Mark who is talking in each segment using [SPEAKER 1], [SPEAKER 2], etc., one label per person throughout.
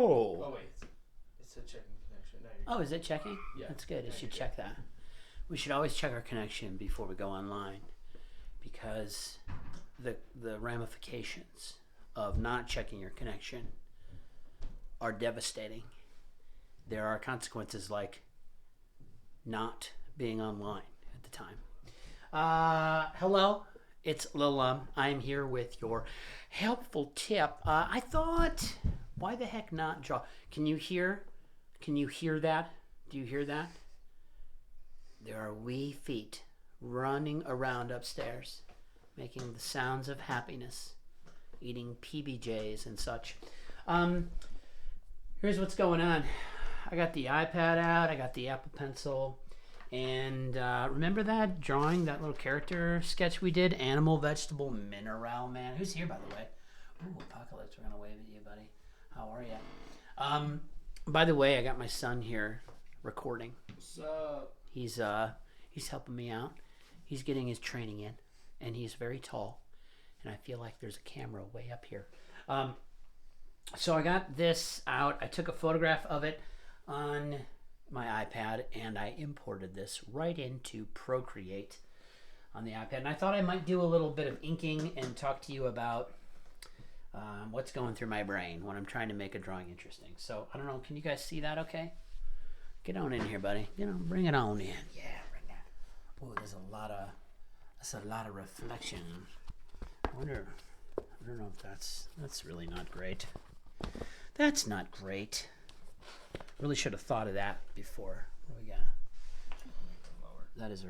[SPEAKER 1] Oh wait, it's a checking connection.
[SPEAKER 2] Oh, is it checking?
[SPEAKER 1] Yeah.
[SPEAKER 2] That's good. It should check that. We should always check our connection before we go online, because the ramifications of not checking your connection are devastating. There are consequences like not being online at the time. Hello, it's Lil. I'm here with your helpful tip. I thought, why the heck not draw? Can you hear that? Do you hear that? There are wee feet running around upstairs, making the sounds of happiness, eating PBJs and such. Here's what's going on. I got the iPad out, I got the Apple Pencil, and remember that drawing, that little character sketch we did? Animal, vegetable, mineral man. Who's here, by the way? Ooh, Apocalypse, we're gonna wave at you, buddy. How are you? By the way, I got my son here recording.
[SPEAKER 1] What's up?
[SPEAKER 2] He's helping me out. He's getting his training in, and he's very tall, and I feel like there's a camera way up here. So I got this out. I took a photograph of it on my iPad, and I imported this right into Procreate on the iPad. And I thought I might do a little bit of inking and talk to you about what's going through my brain when I'm trying to make a drawing interesting. So I don't know, can you guys see that okay? Get on in here, buddy. Bring it on in. Yeah, bring that. Oh, that's a lot of reflection. I don't know if that's really not great. That's not great. Really should have thought of that before. What do we got? That is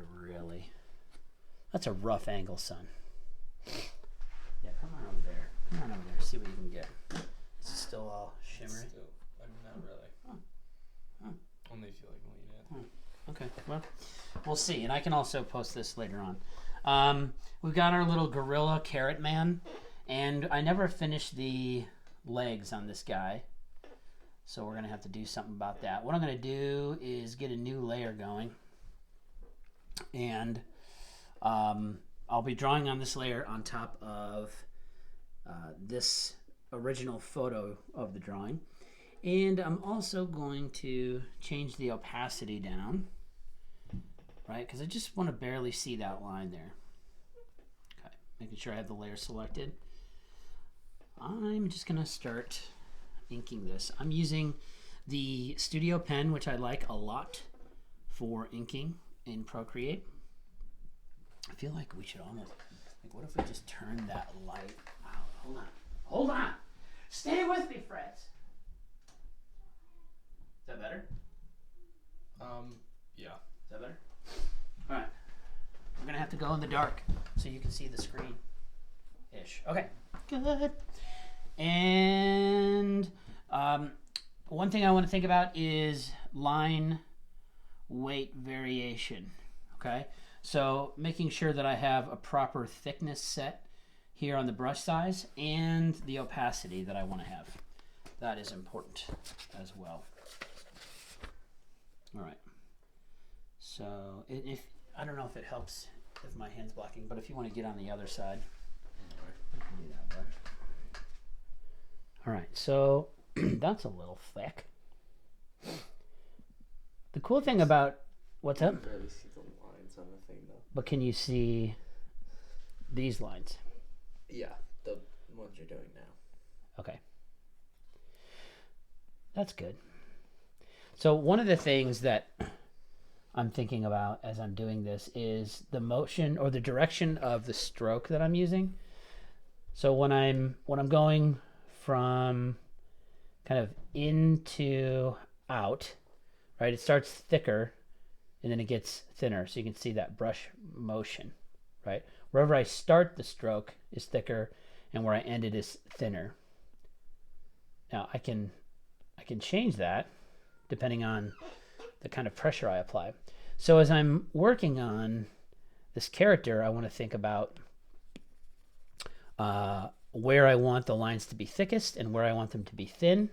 [SPEAKER 2] that's a rough angle, son. Yeah, come on over there. See what you can get. Is it still all shimmery?
[SPEAKER 1] Not really. Only if you lean in.
[SPEAKER 2] Okay, well, we'll see. And I can also post this later on. We've got our little gorilla carrot man, and I never finished the legs on this guy, so we're gonna have to do something about that. What I'm gonna do is get a new layer going, and I'll be drawing on this layer on top of this original photo of the drawing, and I'm also going to change the opacity down, right, because I just want to barely see that line there. Okay, making sure I have the layer selected. I'm just gonna start inking this. I'm using the Studio pen, which I like a lot for inking in Procreate. I feel like we should almost, what if we just turn that light out? Hold on. Stay with me, friends. Is that better?
[SPEAKER 1] Yeah.
[SPEAKER 2] Is that better? All right. We're gonna have to go in the dark so you can see the screen. Ish. Okay. Good. And one thing I want to think about is line weight variation. Okay. So making sure that I have a proper thickness set here on the brush size and the opacity that I want to have. That is important as well. All right. So if I don't know if it helps if my hand's blocking, but if you want to get on the other side, you can do that, bud. All right. So that's a little thick. The cool thing about what's up?
[SPEAKER 1] I can barely see the lines on the thing though.
[SPEAKER 2] But can you see these lines?
[SPEAKER 1] Yeah, the ones you're doing now.
[SPEAKER 2] Okay. That's good. So one of the things that I'm thinking about as I'm doing this is the motion or the direction of the stroke that I'm using. So when I'm going from kind of in to out, right? It starts thicker and then it gets thinner. So you can see that brush motion, right? Wherever I start the stroke is thicker and where I end it is thinner. Now I can change that depending on the kind of pressure I apply. So as I'm working on this character, I want to think about where I want the lines to be thickest and where I want them to be thin,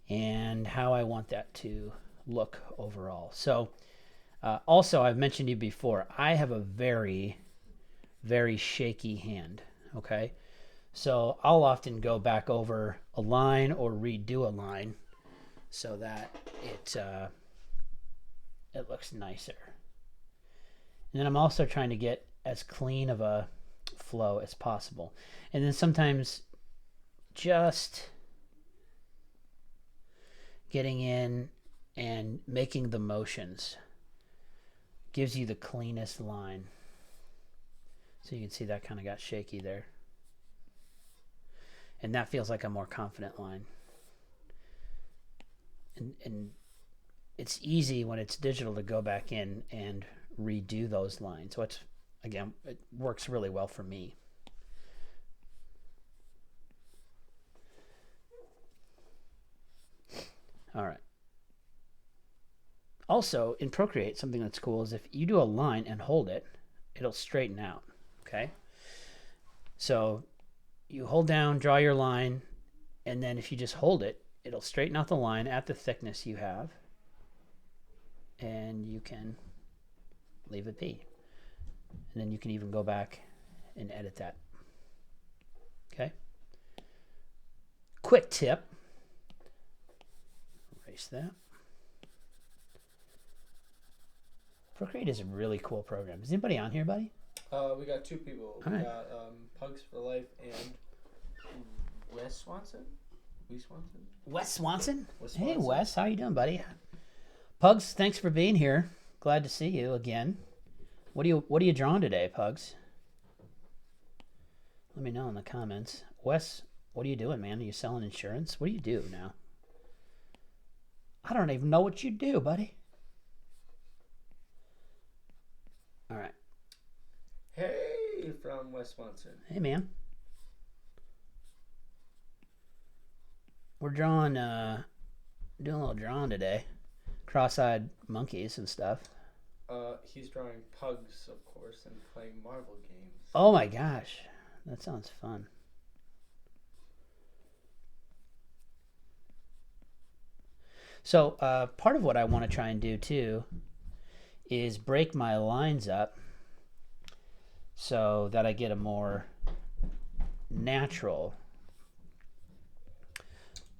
[SPEAKER 2] and how I want that to look overall. So also, I've mentioned to you before, I have a very, very shaky hand, okay? So I'll often go back over a line or redo a line so that it looks nicer. And then I'm also trying to get as clean of a flow as possible. And then sometimes just getting in and making the motions gives you the cleanest line. So you can see that kind of got shaky there. And that feels like a more confident line. And it's easy when it's digital to go back in and redo those lines. So it's, again, it works really well for me. All right. Also, in Procreate, something that's cool is if you do a line and hold it, it'll straighten out, okay? So you hold down, draw your line, and then if you just hold it, it'll straighten out the line at the thickness you have, and you can leave it be. And then you can even go back and edit that. Okay? Quick tip. Erase that. Procreate is a really cool program. Is anybody on here, buddy?
[SPEAKER 1] We got 2 people.
[SPEAKER 2] All
[SPEAKER 1] We
[SPEAKER 2] right.
[SPEAKER 1] got Pugs for Life and Wes Swanson.
[SPEAKER 2] Wes Swanson?
[SPEAKER 1] Wes
[SPEAKER 2] Hey,
[SPEAKER 1] Swanson.
[SPEAKER 2] Wes. How you doing, buddy? Pugs, thanks for being here. Glad to see you again. What are you drawing today, Pugs? Let me know in the comments. Wes, what are you doing, man? Are you selling insurance? What do you do now? I don't even know what you do, buddy. All right.
[SPEAKER 1] Hey, from Wes Swanson.
[SPEAKER 2] Hey, man. We're drawing, doing a little drawing today. Cross-eyed monkeys and stuff.
[SPEAKER 1] He's drawing pugs, of course, and playing Marvel games.
[SPEAKER 2] Oh my gosh, that sounds fun. So part of what I want to try and do too is break my lines up so that I get a more natural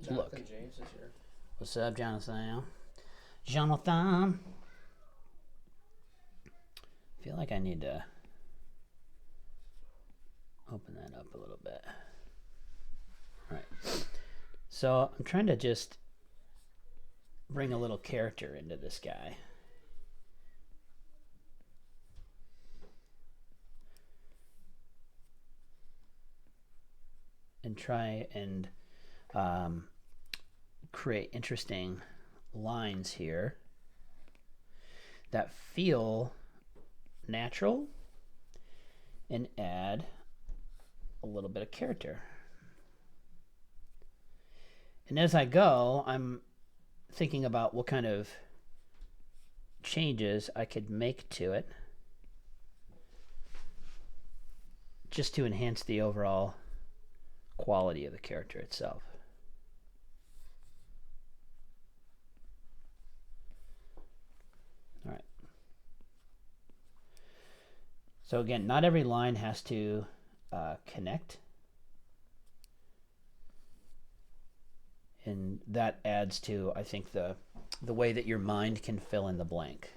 [SPEAKER 2] look.
[SPEAKER 1] Jonathan James is here.
[SPEAKER 2] What's up, Jonathan? Jonathan. I feel like I need to open that up a little bit. All right. So I'm trying to just bring a little character into this guy. And try and create interesting lines here that feel natural and add a little bit of character. And as I go, I'm thinking about what kind of changes I could make to it just to enhance the overall quality of the character itself. All right. So again, not every line has to connect. And that adds to, I think, the way that your mind can fill in the blank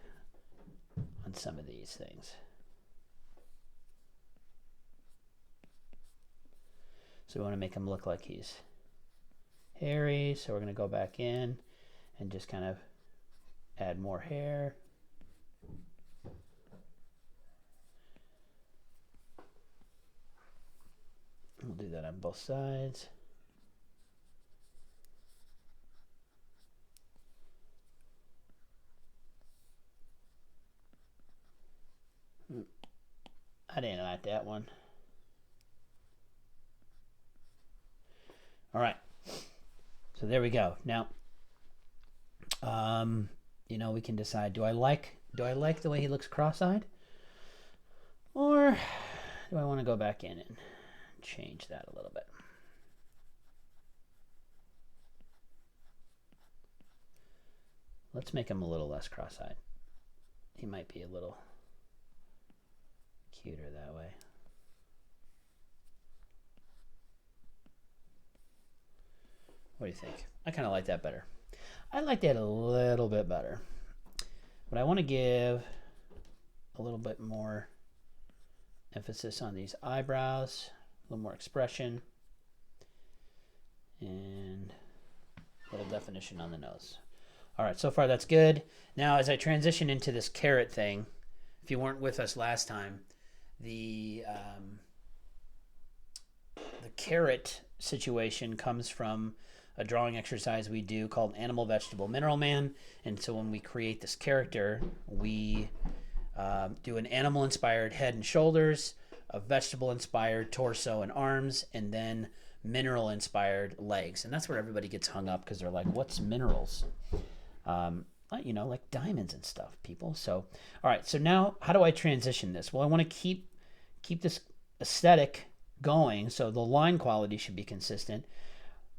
[SPEAKER 2] on some of these things. So we want to make him look like he's hairy. So we're going to go back in and just kind of add more hair. We'll do that on both sides. I didn't like that one. All right. So there we go. Now, you know, we can decide, do I like the way he looks cross-eyed? Or do I want to go back in and change that a little bit? Let's make him a little less cross-eyed. He might be a little cuter that way. What do you think? I kind of like that better. I like that a little bit better. But I want to give a little bit more emphasis on these eyebrows, a little more expression, and a little definition on the nose. All right, so far that's good. Now, as I transition into this carrot thing, if you weren't with us last time, the carrot situation comes from a drawing exercise we do called Animal Vegetable Mineral Man. And so when we create this character, we do an animal-inspired head and shoulders, a vegetable-inspired torso and arms, and then mineral-inspired legs. And that's where everybody gets hung up because they're like, what's minerals? You know, like diamonds and stuff, people. So, all right. So now how do I transition this? Well, I want to keep this aesthetic going. So the line quality should be consistent,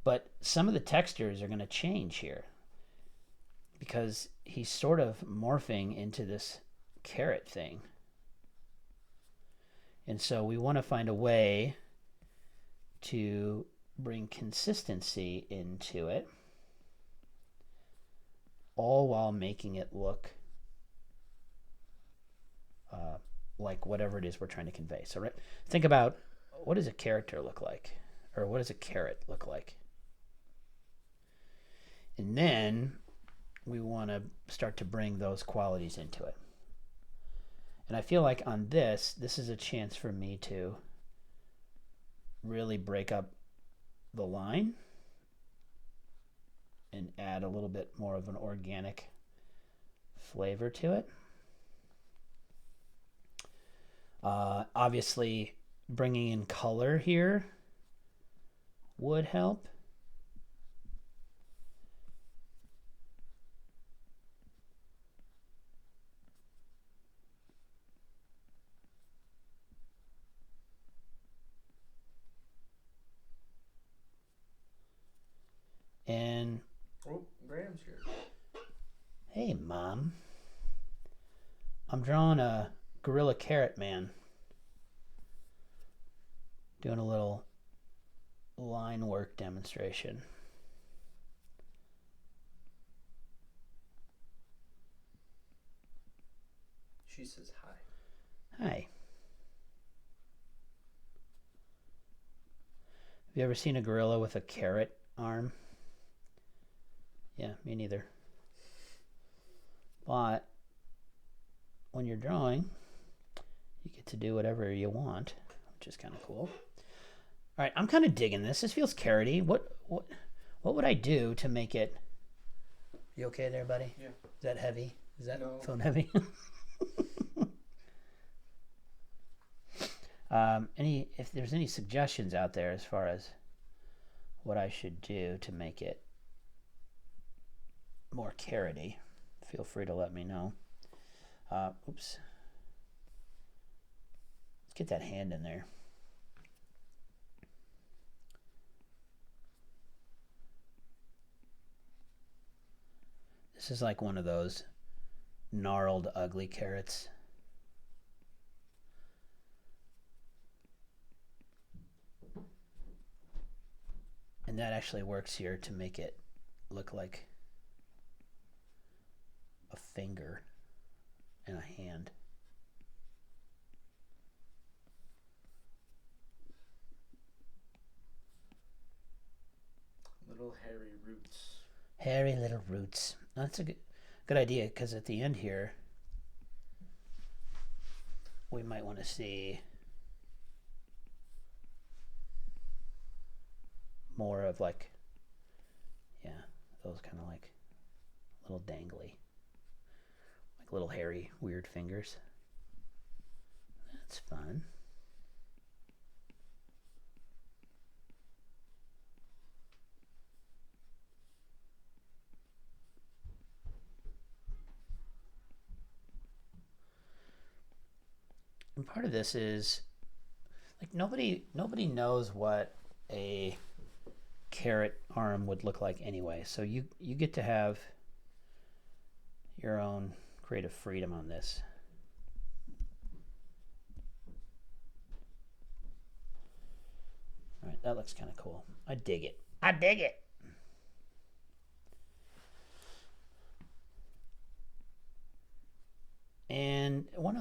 [SPEAKER 2] but some of the textures are going to change here because he's sort of morphing into this carrot thing. And so we want to find a way to bring consistency into it, all while making it look like whatever it is we're trying to convey. So think about, what does a character look like? Or what does a carrot look like? And then we want to start to bring those qualities into it. And I feel like on this is a chance for me to really break up the line and add a little bit more of an organic flavor to it. Obviously, bringing in color here would help. And
[SPEAKER 1] Graham's here.
[SPEAKER 2] Hey, Mom. I'm drawing a gorilla carrot man. Doing a little line work demonstration.
[SPEAKER 1] She says hi.
[SPEAKER 2] Hi. Have you ever seen a gorilla with a carrot arm? Yeah, me neither. But when you're drawing, you get to do whatever you want, which is kind of cool. All right, I'm kind of digging this. This feels carroty. What would I do to make it? You okay there, buddy?
[SPEAKER 1] Yeah.
[SPEAKER 2] Is that heavy? Is that
[SPEAKER 1] No.
[SPEAKER 2] phone heavy? If there's any suggestions out there as far as what I should do to make it more carroty, feel free to let me know. Oops. Let's get that hand in there. This is like one of those gnarled, ugly carrots. And that actually works here to make it look like a finger and a hand.
[SPEAKER 1] Little hairy roots.
[SPEAKER 2] Hairy little roots. That's a good idea, because at the end here, we might want to see more of like, yeah, those kind of like little dangly, like little hairy, weird fingers. That's fun. And part of this is like nobody knows what a carrot arm would look like anyway. So you get to have your own creative freedom on this. All right, that looks kind of cool. I dig it. I dig it.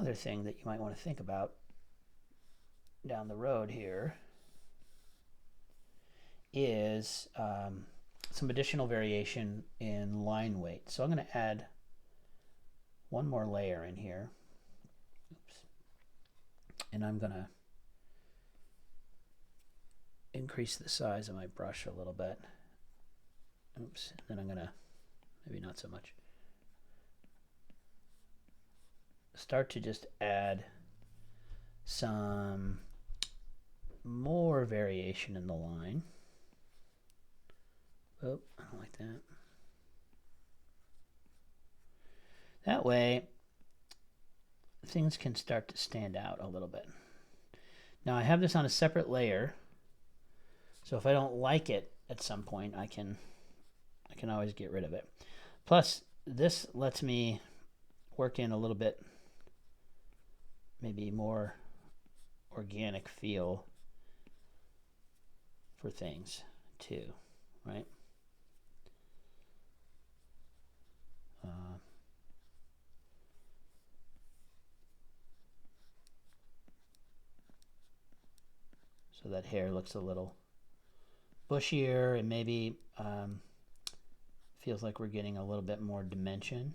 [SPEAKER 2] other thing that you might want to think about down the road here is some additional variation in line weight. So I'm going to add one more layer in here. Oops. And I'm going to increase the size of my brush a little bit. Oops. And then I'm going to, maybe not so much, start to just add some more variation in the line. Oh, I don't like that. That way, things can start to stand out a little bit. Now I have this on a separate layer, so if I don't like it at some point, I can always get rid of it. Plus, this lets me work in a little bit, maybe more organic feel for things too, right? So that hair looks a little bushier, and maybe feels like we're getting a little bit more dimension.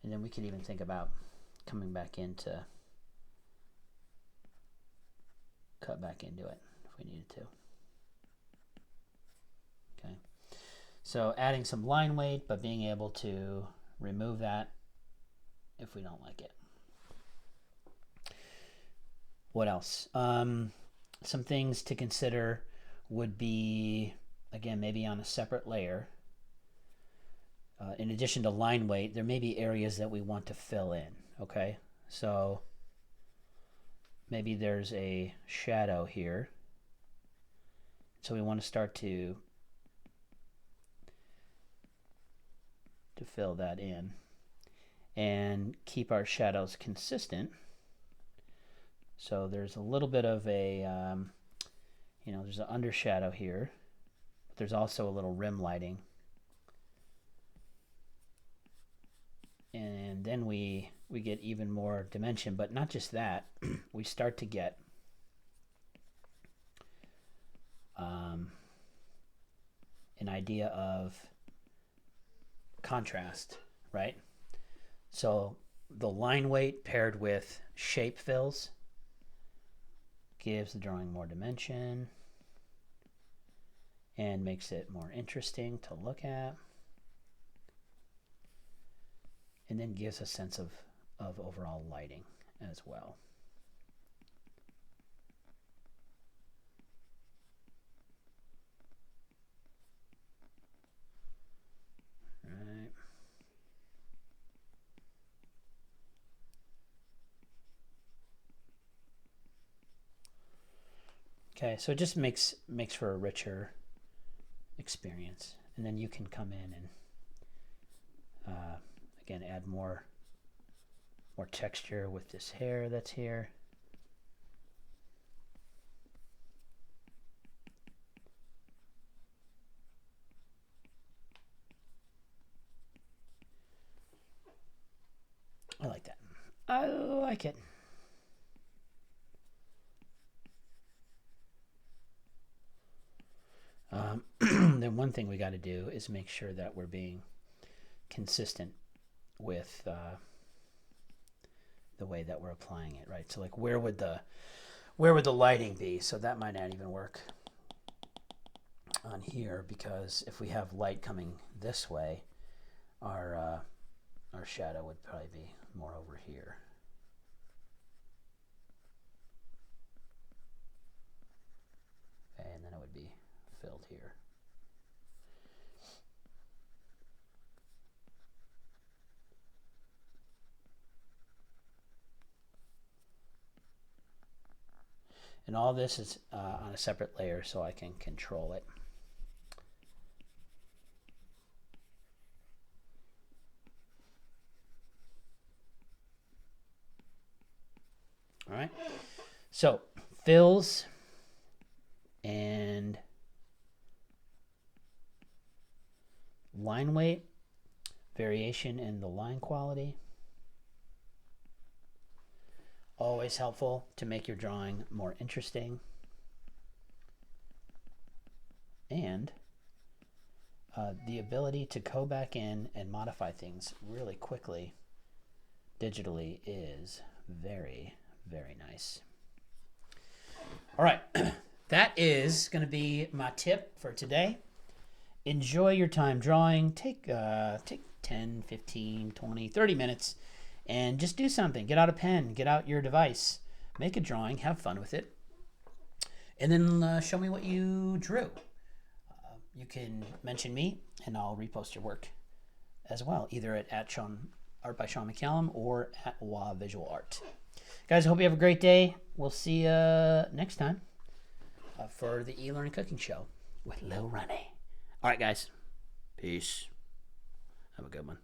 [SPEAKER 2] And then we can even think about coming back in to cut back into it if we needed to. Okay, so adding some line weight, but being able to remove that if we don't like it. What else? Some things to consider would be, again, maybe on a separate layer. In addition to line weight, there may be areas that we want to fill in, okay? So maybe there's a shadow here. So we want to start to fill that in and keep our shadows consistent. So there's a little bit of a, there's an undershadow here, but there's also a little rim lighting. And then we get even more dimension, but not just that, we start to get an idea of contrast, right? So the line weight paired with shape fills gives the drawing more dimension and makes it more interesting to look at, and then gives a sense of overall lighting as well. Right. Okay, so it just makes for a richer experience, and then you can come in and again add more texture with this hair that's here. I like that. I like it. Then one thing we got to do is make sure that we're being consistent with the way that we're applying it, right? So like where would the lighting be? So that might not even work on here, because if we have light coming this way, our shadow would probably be more over here. Okay, and then it would be filled here. And all this is on a separate layer, so I can control it. All right, so fills and line weight, variation in the line quality. Always helpful to make your drawing more interesting. And the ability to go back in and modify things really quickly digitally is very, very nice. All right, that is going to be my tip for today. Enjoy your time drawing. Take 10, 15, 20, 30 minutes and just do something. Get out a pen, get out your device, make a drawing, have fun with it, and then show me what you drew. You can mention me and I'll repost your work as well, either at Sean Art by Sean McCallum or at Wa Visual Art. Guys, I hope you have a great day. We'll see you next time for the e-learning cooking show with Lil Ronnie. All right, guys. Peace. Have a good one.